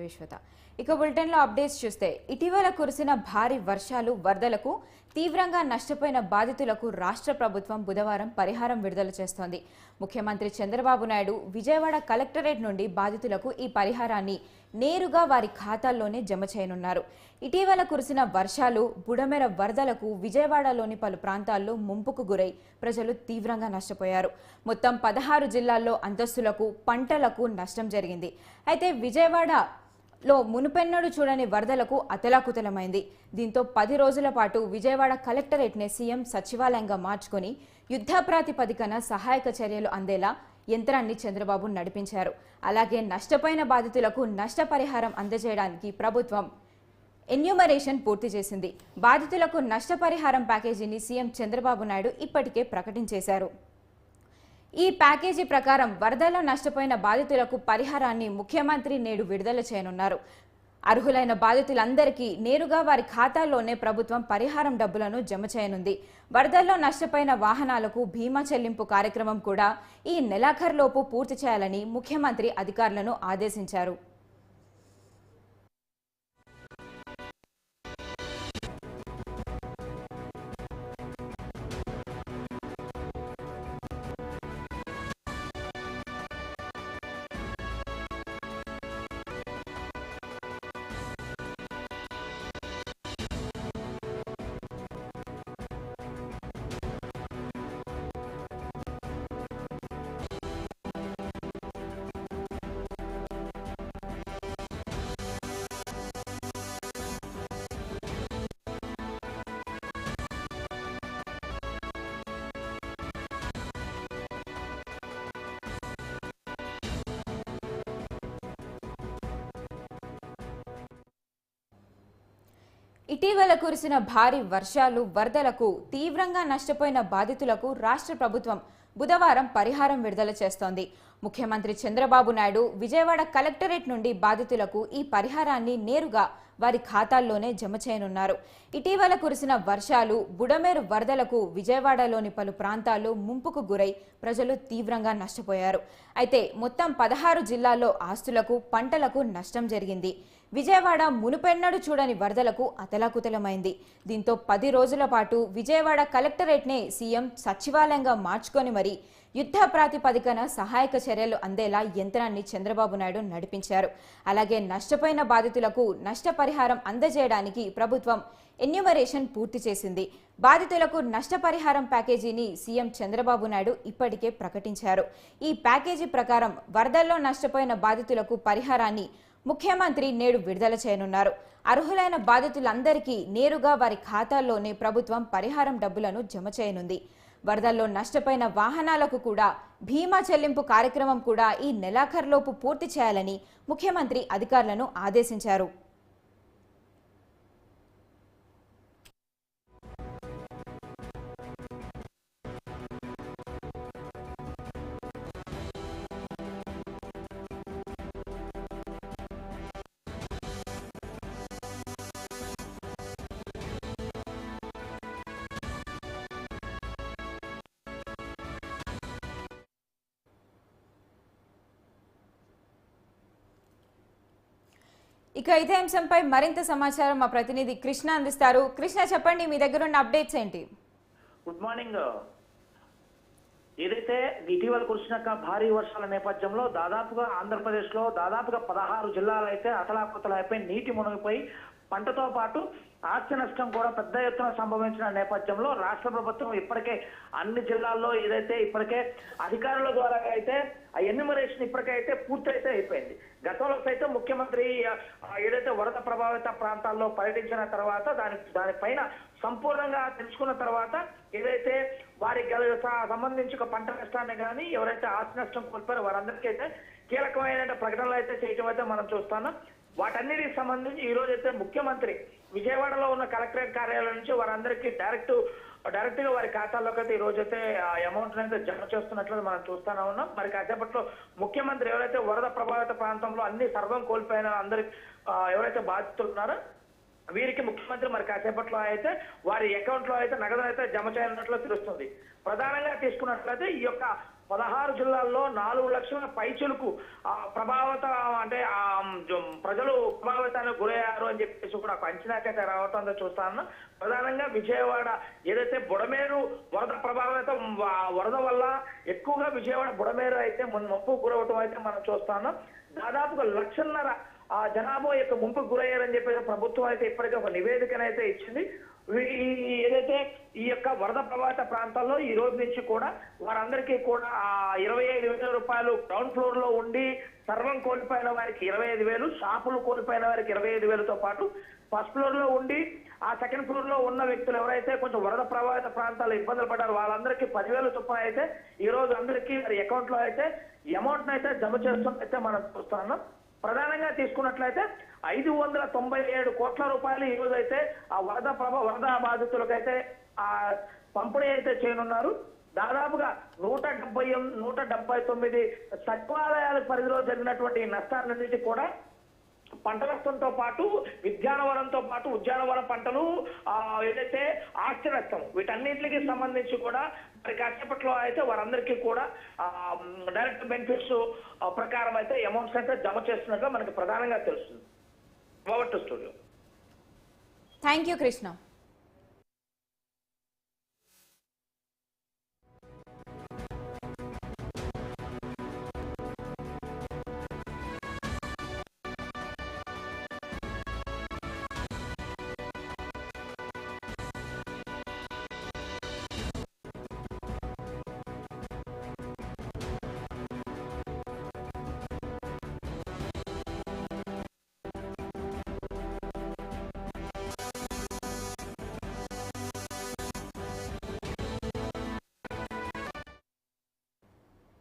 విశ్వత ఇక బులెటిన్లో అప్డేట్స్ చూస్తే ఇటీవల కురిసిన భారీ వర్షాలు వరదలకు తీవ్రంగా నష్టపోయిన బాధితులకు రాష్ట్ర ప్రభుత్వం బుధవారం పరిహారం విడుదల చేస్తోంది. ముఖ్యమంత్రి చంద్రబాబు నాయుడు విజయవాడ కలెక్టరేట్ నుండి బాధితులకు ఈ పరిహారాన్ని నేరుగా వారి ఖాతాల్లోనే జమ చేయనున్నారు. ఇటీవల కురిసిన వర్షాలు బుడమెర వరదలకు విజయవాడలోని పలు ప్రాంతాల్లో ముంపుకు గురై ప్రజలు తీవ్రంగా నష్టపోయారు. మొత్తం 16 జిల్లాల్లో అంతస్తులకు పంటలకు నష్టం జరిగింది. అయితే విజయవాడలో మునుపెన్నడూ చూడని వరదలకు అతలాకుతలమైంది. దీంతో 10 రోజుల పాటు విజయవాడ కలెక్టరేట్నే సీఎం సచివాలయంగా మార్చుకొని యుద్ధ ప్రాతిపదికన సహాయక చర్యలు అందేలా యంత్రాన్ని చంద్రబాబు నడిపించారు. అలాగే నష్టపోయిన బాధితులకు నష్టపరిహారం అందజేయడానికి ప్రభుత్వం ఎన్యూమరేషన్ పూర్తి చేసింది. బాధితులకు నష్టపరిహారం ప్యాకేజీని సీఎం చంద్రబాబు నాయుడు ఇప్పటికే ప్రకటించేశారు. ఈ ప్యాకేజీ ప్రకారం వరదల్లో నష్టపోయిన బాధితులకు పరిహారాన్ని ముఖ్యమంత్రి నేడు విడుదల చేయనున్నారు. అర్హులైన బాధితులందరికీ నేరుగా వారి ఖాతాల్లోనే ప్రభుత్వం పరిహారం డబ్బులను జమ చేయనుంది. వరదల్లో నష్టపోయిన వాహనాలకు బీమా చెల్లింపు కార్యక్రమం కూడా ఈ నెలాఖరులోపు పూర్తి చేయాలని ముఖ్యమంత్రి అధికారులను ఆదేశించారు. ఇటీవల కురిసిన భారీ వర్షాలు వరదలకు తీవ్రంగా నష్టపోయిన బాధితులకు రాష్ట్ర ప్రభుత్వం బుధవారం పరిహారం విడుదల చేస్తోంది. ముఖ్యమంత్రి చంద్రబాబు నాయుడు విజయవాడ కలెక్టరేట్ నుండి బాధితులకు ఈ పరిహారాన్ని నేరుగా వారి ఖాతాల్లోనే జమ చేయనున్నారు. ఇటీవల కురిసిన వర్షాలు బుడమేరు వరదలకు విజయవాడలోని పలు ప్రాంతాల్లో ముంపుకు గురై ప్రజలు తీవ్రంగా నష్టపోయారు. అయితే మొత్తం 16 జిల్లాల్లో ఆస్తులకు పంటలకు నష్టం జరిగింది. విజయవాడ మునుపెన్నడూ చూడని వరదలకు అతలాకుతలమైంది. దీంతో 10 రోజుల పాటు విజయవాడ కలెక్టరేట్నే సీఎం సచివాలయంగా మార్చుకొని మరీ యుద్ధ ప్రాతిపదికన సహాయక చర్యలు అందేలా యంత్రాన్ని చంద్రబాబు నాయుడు నడిపించారు. అలాగే నష్టపోయిన బాధితులకు నష్టపరిహారం అందజేయడానికి ప్రభుత్వం ఎన్యూమరేషన్ పూర్తి చేసింది. బాధితులకు నష్టపరిహారం ప్యాకేజీని సీఎం చంద్రబాబు నాయుడు ఇప్పటికే ప్రకటించారు. ఈ ప్యాకేజీ ప్రకారం వరదల్లో నష్టపోయిన బాధితులకు పరిహారాన్ని ముఖ్యమంత్రి నేడు విడుదల చేయనున్నారు. అర్హులైన బాధితులందరికీ నేరుగా వారి ఖాతాల్లోనే ప్రభుత్వం పరిహారం డబ్బులను జమ చేయనుంది. వరదల్లో నష్టపోయిన వాహనాలకు కూడా బీమా చెల్లింపు కార్యక్రమం కూడా ఈ నెలాఖరులోపు పూర్తి చేయాలని ముఖ్యమంత్రి అధికారులను ఆదేశించారు. ఇక ఇదే అంశంపై మరింత సమాచారం మా ప్రతినిధి కృష్ణ అందిస్తారు. కృష్ణ, చెప్పండి, మీ దగ్గర ఉన్న అప్డేట్స్ ఏంటి? Good morning. ఏదైతే ఇటీవల కురిసిన భారీ వర్షాల నేపథ్యంలో దాదాపుగా ఆంధ్రప్రదేశ్ లో దాదాపుగా 16 జిల్లాలు అయితే అతలాకుతలైపోయి నీటి మునిగిపోయి పంటతో పాటు ఆస్తి నష్టం కూడా పెద్ద ఎత్తున సంభవించిన నేపథ్యంలో రాష్ట్ర ప్రభుత్వం ఇప్పటికే అన్ని జిల్లాల్లో ఏదైతే ఇప్పటికే అధికారుల ద్వారా అయితే ఆ ఎన్యూమరేషన్ ఇప్పటికైతే పూర్తయితే అయిపోయింది. గతంలో సైతం ముఖ్యమంత్రి ఏదైతే వరద ప్రభావిత ప్రాంతాల్లో పర్యటించిన తర్వాత దానిపైన సంపూర్ణంగా తెలుసుకున్న తర్వాత ఏదైతే వారికి సంబంధించి ఒక పంట నష్టాన్ని కానీ ఎవరైతే ఆస్తి నష్టం కోల్పోయారో వారందరికీ అయితే కీలకమైన ప్రకటనలు అయితే చేయటం అయితే మనం చూస్తున్నాం. వాటన్నిటికి సంబంధించి ఈ రోజు అయితే ముఖ్యమంత్రి విజయవాడలో ఉన్న కలెక్టరేట్ కార్యాలయం నుంచి వారందరికీ డైరెక్ట్ గా వారి ఖాతాల్లోకి అయితే ఈ రోజు అయితే అమౌంట్ అయితే జమ చేస్తున్నట్లు మనం చూస్తూనే ఉన్నాం. మరి కాసేపట్లో ముఖ్యమంత్రి ఎవరైతే వరద ప్రభావిత ప్రాంతంలో అన్ని సర్వం కోల్పోయిన అందరి ఎవరైతే బాధితులు ఉన్నారో వీరికి ముఖ్యమంత్రి మరి కాసేపట్లో అయితే వారి అకౌంట్ లో అయితే నగదు అయితే జమ చేయనున్నట్లు తెలుస్తుంది. ప్రధానంగా తీసుకున్నట్లయితే ఈ యొక్క 16 జిల్లాల్లో 4 లక్షల పైచులకు ప్రభావిత అంటే ప్రజలు ప్రభావితానికి గురయ్యారు అని చెప్పేసి కూడా ఒక అంచనాకైతే రావటంతో చూస్తాను. ప్రధానంగా విజయవాడ ఏదైతే బుడమేరు వరద ప్రభావితం వరద వల్ల ఎక్కువగా విజయవాడ బుడమేరు అయితే ముప్పు గురవటం అయితే మనం చూస్తాను. దాదాపుగా 1.5 లక్షల జనాభా యొక్క ముంపుకు గురయ్యారని చెప్పేసి ప్రభుత్వం అయితే ఇప్పటికే ఒక నివేదికనైతే ఇచ్చింది. ఏదైతే ఈ యొక్క వరద ప్రభావిత ప్రాంతాల్లో ఈ రోజు నుంచి కూడా వారందరికీ కూడా 25,000 రూపాయలు గ్రౌండ్ ఫ్లోర్ లో ఉండి సర్వం కోల్పోయిన వారికి 25,000, షాపులు కోల్పోయిన వారికి 25,000తో పాటు ఫస్ట్ ఫ్లోర్ లో ఉండి ఆ సెకండ్ ఫ్లోర్ లో ఉన్న వ్యక్తులు ఎవరైతే కొంచెం వరద ప్రభావిత ప్రాంతాల్లో ఇబ్బందులు పడ్డారు వాళ్ళందరికీ 10,000 చొప్పున అయితే ఈ రోజు అందరికీ వారి అకౌంట్ లో అయితే అమౌంట్ అయితే జమ చేస్తున్నైతే మనం చూస్తున్నాం. ప్రధానంగా తీసుకున్నట్లయితే 597 కోట్ల రూపాయలు ఈ రోజు అయితే ఆ వరద బాధితులకైతే ఆ పంపిణీ అయితే చేయనున్నారు. దాదాపుగా 179 సచివాలయాల పరిధిలో జరిగినటువంటి నష్టాలన్నింటి కూడా పంట నష్టంతో పాటు ఉద్యానవనం పంటలు ఏదైతే ఆస్తి నష్టం వీటన్నింటికి సంబంధించి కూడా మరి కాసేపట్లో అయితే వారందరికీ కూడా డైరెక్ట్ బెనిఫిట్స్ ప్రకారం అయితే అమౌంట్స్ అయితే జమ చేస్తున్నట్లు మనకి ప్రధానంగా తెలుస్తుంది. Over to studio. Thank you Krishna.